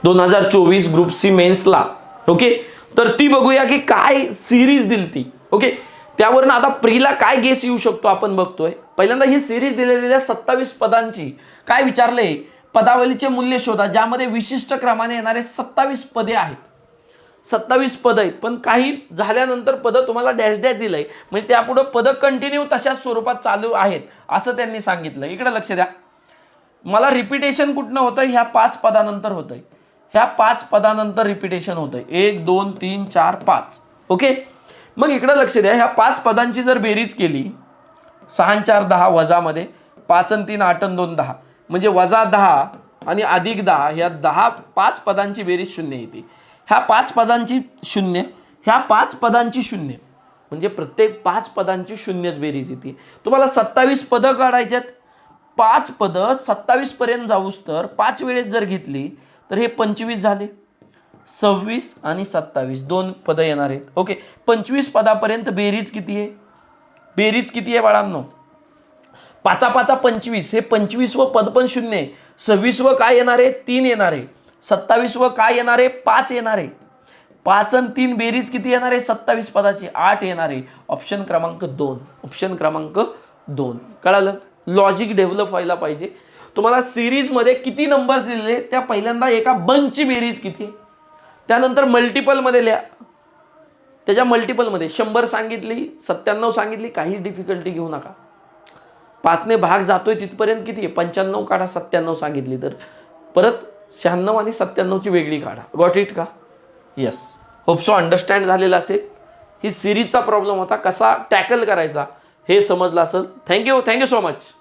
2024 group C मेन्सला. Okay, तर ती बघूया की काय सिरीज दिलती. ओके, त्यावरून आता प्रीला काय गेस येऊ शकतो आपण बघतोय. पहिल्यांदा ही सिरीज दिलेल्या 27 पदांची काय विचारले, पदावलीचे मूल्य शोधा, ज्यामध्ये विशिष्ट क्रमाने येणारे 27 पदे आहेत. 27 पद आहेत, पण काही झाल्यानंतर पद तुम्हाला डॅश डॅश दिलंय, म्हणजे त्यापुढे पद कंटिन्यू तशाच स्वरूपात चालू आहेत असं त्यांनी सांगितलं. इकडे लक्ष द्या, मला रिपिटेशन कुठनं होतं, ह्या 5 पदानंतर होतंय. ह्या 5 पदानंतर रिपिटेशन होतंय, 1 2 3 4 5. ओके, मग इकडे लक्ष द्या, ह्या 5 पदांची जर बेरीज केली, 6 आणि 4 10 वजामध्ये 5 आणि 3 8 आणि 2 10, म्हणजे वजा 10 आणि अधिक 10, ह्या 5 पदांची बेरीज 0 येते. ह्या 5 पदांची 0, ह्या 5 पदांची 0, म्हणजे प्रत्येक 5 पदांची 0च बेरीज येते. तुम्हाला 27 पदं काढायच्यात, 5 पदं 27 पर्यंत जाऊस तर 5 वेळेस जर घेतली तर हे 25 झाले, 26 आणि 27 2 पदं येणार आहेत. ओके, 25 पदापर्यंत बेरीज किती आहे, बेरीज किती आहे बाळांनो, 5 5 25, हे 25वं पद पण 0 आहे. 26वं काय येणार आहे, 3 येणार आहे. 27वं काय येणार आहे, 5 येणार आहे. 5 आणि 3 बेरीज किती येणार आहे, 27 पदाची 8 येणार आहे. ऑप्शन क्रमांक 2, ऑप्शन क्रमांक 2. कळालं, लॉजिक डेव्हलप व्हायला पाहिजे. तुम्हाला सिरीज मध्ये किती नंबर दिलेले, त्या पहिल्यांदा एका बंचची बेरीज किती आहे, त्यानंतर मल्टिपल मध्ये लिहा. त्याच्या मल्टिपल मध्ये 100 सांगितली, 97 सांगितली, काही डिफिकल्टी घेऊ नका. 5 ने भाग जातोय तिथपर्यंत किती आहे, 95 काढा. 97 सांगितली तर परत 96 आणि 97 ची वेगळी काढा. गॉट इट का? येस, होप सो अंडरस्टँड झालेला असेल. ही सिरीजचा प्रॉब्लेम होता, कसा टॅकल करायचा हे समजलं असेल. Thank you so much.